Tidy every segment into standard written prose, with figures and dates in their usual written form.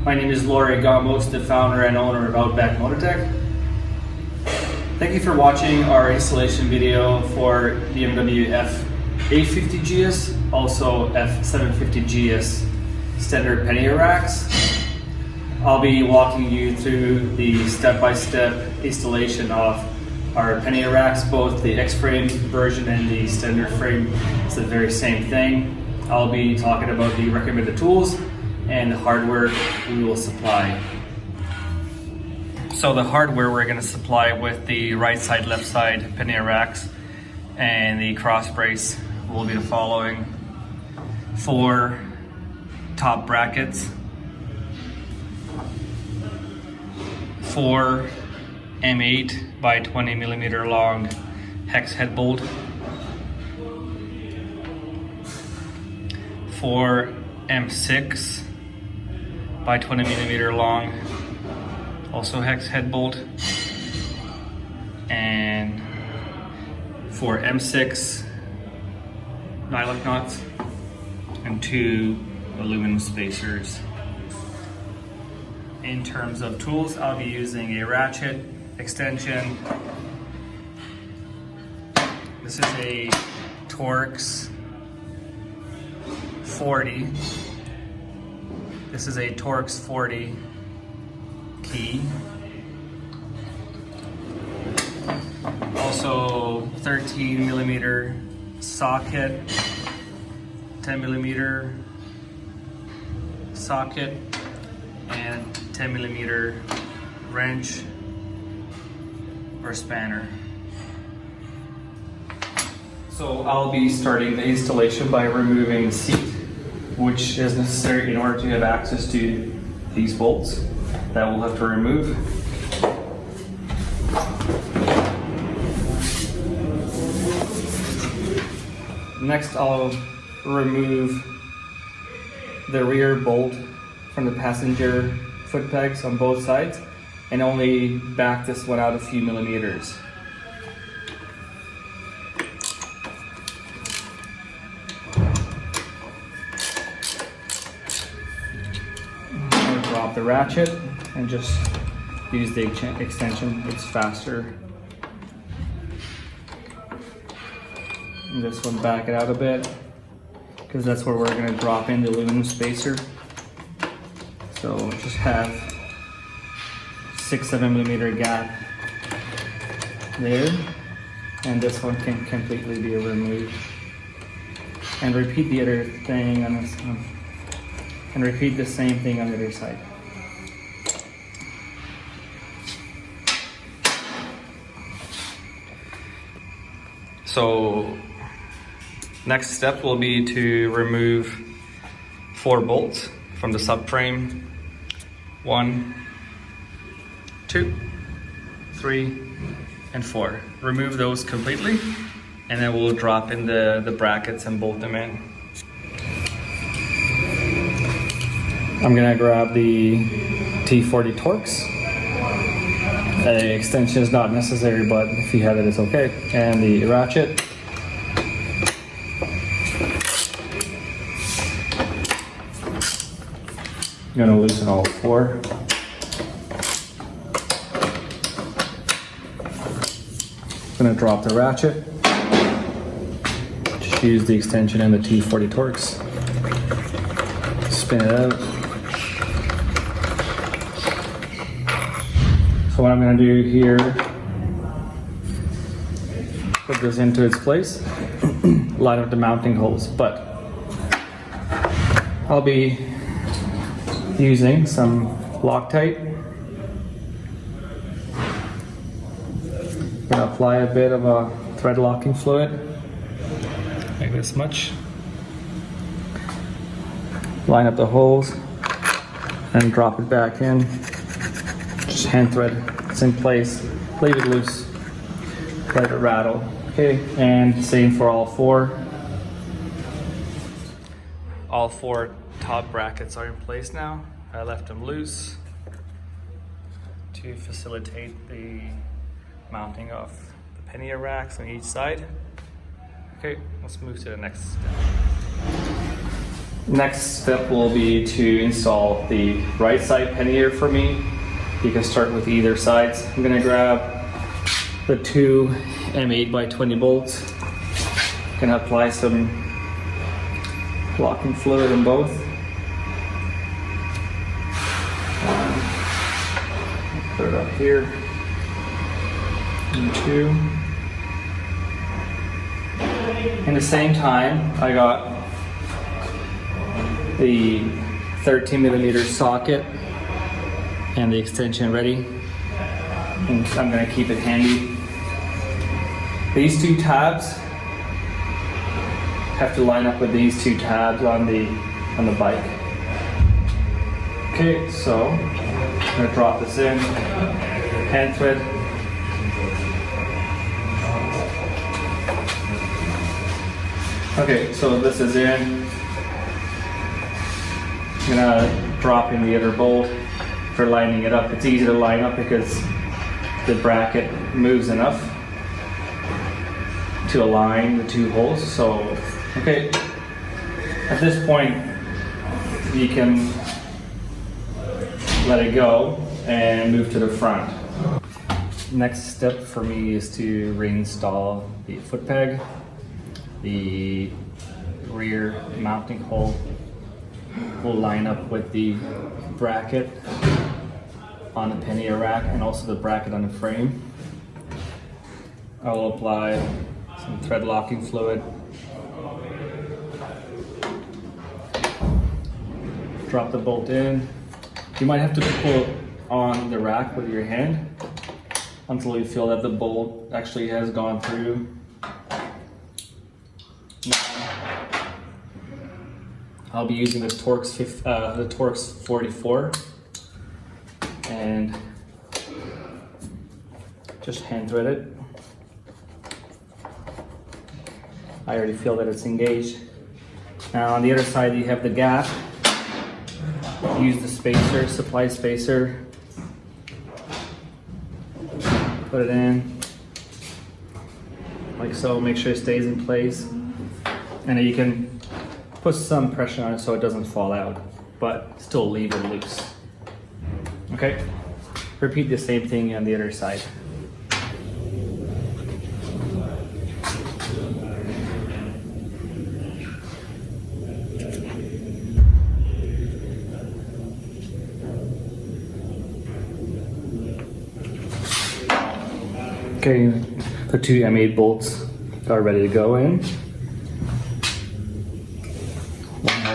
My name is Laurie Gamos, the founder and owner of Outback Motortek. Thank you for watching our installation video for BMW F850GS, also F750GS standard pannier racks. I'll be walking you through the step-by-step installation of our pannier racks, both the X-frame version and the standard frame. It's the very same thing. I'll be talking about the recommended tools and the hardware we will supply. So the hardware we're going to supply with the right side, left side pannier racks and the cross brace will be the following: 4 top brackets, 4 M8 by 20 millimeter long hex head bolt, 4 M6 by 20 millimeter long, also hex head bolt, and 4 M6 nylock nuts, and 2 aluminum spacers. In terms of tools, I'll be using a ratchet, extension. This is a Torx 40. This is a Torx 40 key. Also 13 millimeter socket, 10 millimeter socket, and 10 millimeter wrench or spanner. So I'll be starting the installation by removing the seat, which is necessary in order to have access to these bolts that we'll have to remove. Next, I'll remove the rear bolt from the passenger foot pegs on both sides and only back this one out a few millimeters. I'll drop the ratchet and just use the extension, it's faster. And this one, back it out a bit, because that's where we're going to drop in the aluminum spacer. So just have 6-7 millimeter gap there, and this one can completely be removed. And repeat the other thing on this one, and repeat the same thing on the other side. So next step will be to remove 4 bolts from the subframe. 1, 2, 3, and 4. Remove those completely, and then we'll drop in the brackets and bolt them in. I'm gonna grab the T40 Torx. Extension is not necessary, but if you have it, it's okay. And the ratchet. I'm gonna loosen all 4. I'm gonna drop the ratchet. Just use the extension and the T40 Torx. Spin it out. So what I'm gonna do here, put this into its place, line up the mounting holes, but I'll be using some Loctite. I'm gonna apply a bit of a thread locking fluid, like this much. Line up the holes and drop it back in. Just hand thread, it's in place, leave it loose, let it rattle. Okay, and same for all 4. All 4 top brackets are in place now. I left them loose to facilitate the mounting of the pannier racks on each side. Okay, let's move to the next step. Next step will be to install the right side pannier for me. You can start with either sides. I'm gonna grab the two M8x20 bolts. Gonna apply some locking fluid in both. Put it up here. And two. In the same time, I got the 13mm socket and the extension ready. And I'm gonna keep it handy. These two tabs have to line up with these two tabs on the bike. Okay, so I'm gonna drop this in, hand thread. Okay, so this is in. I'm gonna drop in the other bolt for lining it up. It's easy to line up because the bracket moves enough to align the two holes. So, okay, at this point, you can let it go and move to the front. Next step for me is to reinstall the foot peg. The rear mounting hole will line up with the bracket on the pannier rack and also the bracket on the frame. I will apply some thread locking fluid. Drop the bolt in. You might have to pull on the rack with your hand until you feel that the bolt actually has gone through. I'll be using the Torx 44 and just hand thread it. I already feel that it's engaged. Now on the other side you have the gap. Use the spacer, supply spacer. Put it in like so, make sure it stays in place. And then you can put some pressure on it so it doesn't fall out, but still leave it loose. Okay, repeat the same thing on the other side. Okay, the two M8 bolts are ready to go in.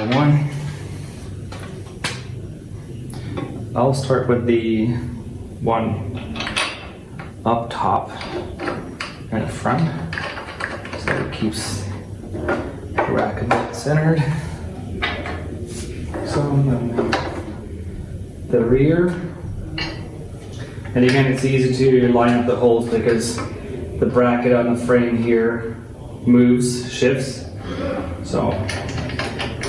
One. I'll start with the one up top and front, so it keeps the rack a bit centered. So the rear, and again it's easy to line up the holes because the bracket on the frame here moves, shifts. So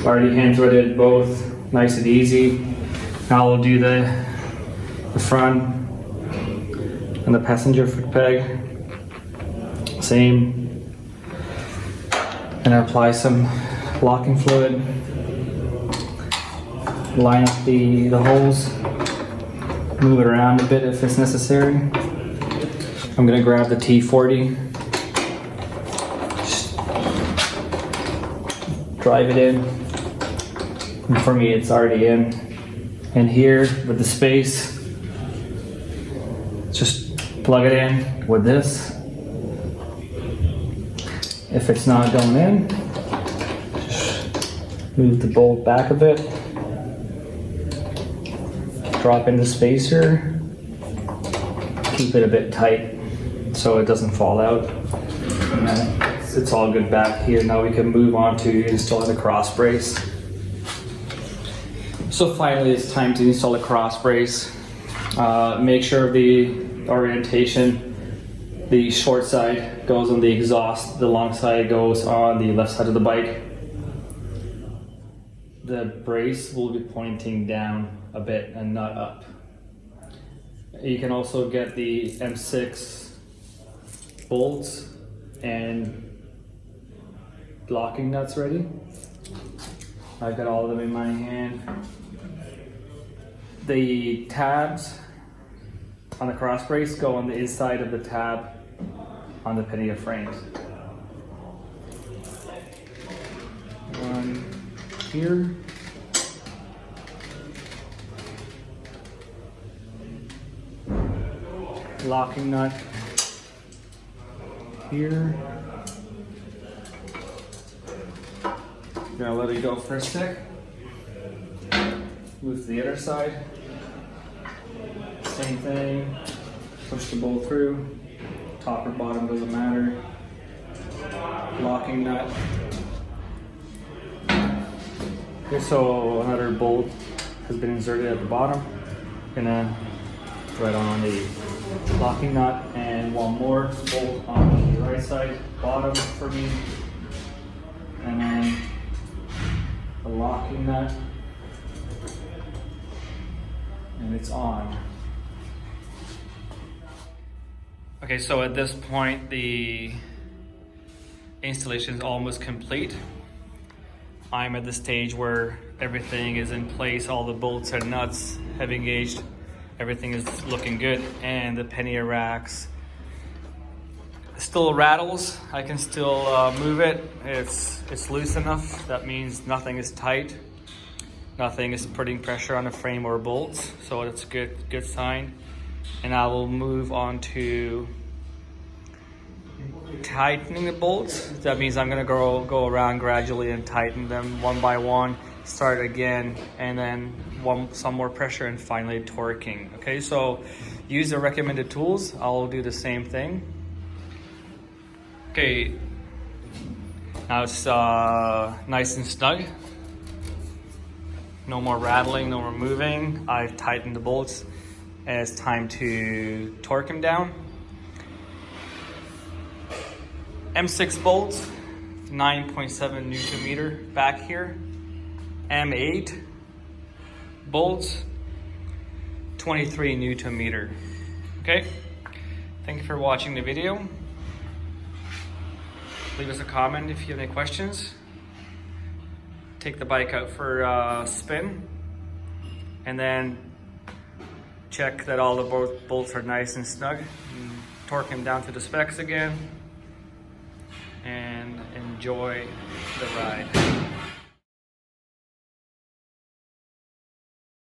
already hand threaded both, nice and easy. Now we'll do the front and the passenger foot peg. Same. And apply some locking fluid. Line up the holes. Move it around a bit if it's necessary. I'm gonna grab the T40. Drive it in. And for me, it's already in. And here with the space, just plug it in with this. If it's not going in, just move the bolt back a bit. Drop in the spacer. Keep it a bit tight so it doesn't fall out. And then it's all good back here. Now we can move on to installing the cross brace. So finally, it's time to install the cross brace. Make sure the orientation, the short side goes on the exhaust, the long side goes on the left side of the bike. The brace will be pointing down a bit and not up. You can also get the M6 bolts and locking nuts ready. I've got all of them in my hand. The tabs on the cross brace go on the inside of the tab on the Pannier frames. One here. Locking nut here. Gonna let it go for a sec. Move to the other side. Same thing. Push the bolt through. Top or bottom doesn't matter. Locking nut. Okay, so another bolt has been inserted at the bottom. Gonna thread on the locking nut and one more bolt on the right side, bottom for me. And then the locking nut. And it's on. Okay, so at this point the installation is almost complete. I'm at the stage where everything is in place, all the bolts and nuts have engaged, everything is looking good, and the Pannier racks still rattles. I can still move it. It's loose enough. That means nothing is tight. Nothing is putting pressure on the frame or bolts, so it's a good sign. And I will move on to tightening the bolts. That means I'm gonna go around gradually and tighten them one by one, start again, and then some more pressure, and finally torquing. Okay, so use the recommended tools. I'll do the same thing. Okay, now it's nice and snug. No more rattling, no more moving. I've tightened the bolts, and it's time to torque them down. M6 bolts, 9.7 Newton meter back here. M8 bolts, 23 Newton meter. Okay, thank you for watching the video. Leave us a comment if you have any questions. Take the bike out for a spin, and then check that all the bolts are nice and snug. And torque them down to the specs again, and enjoy the ride.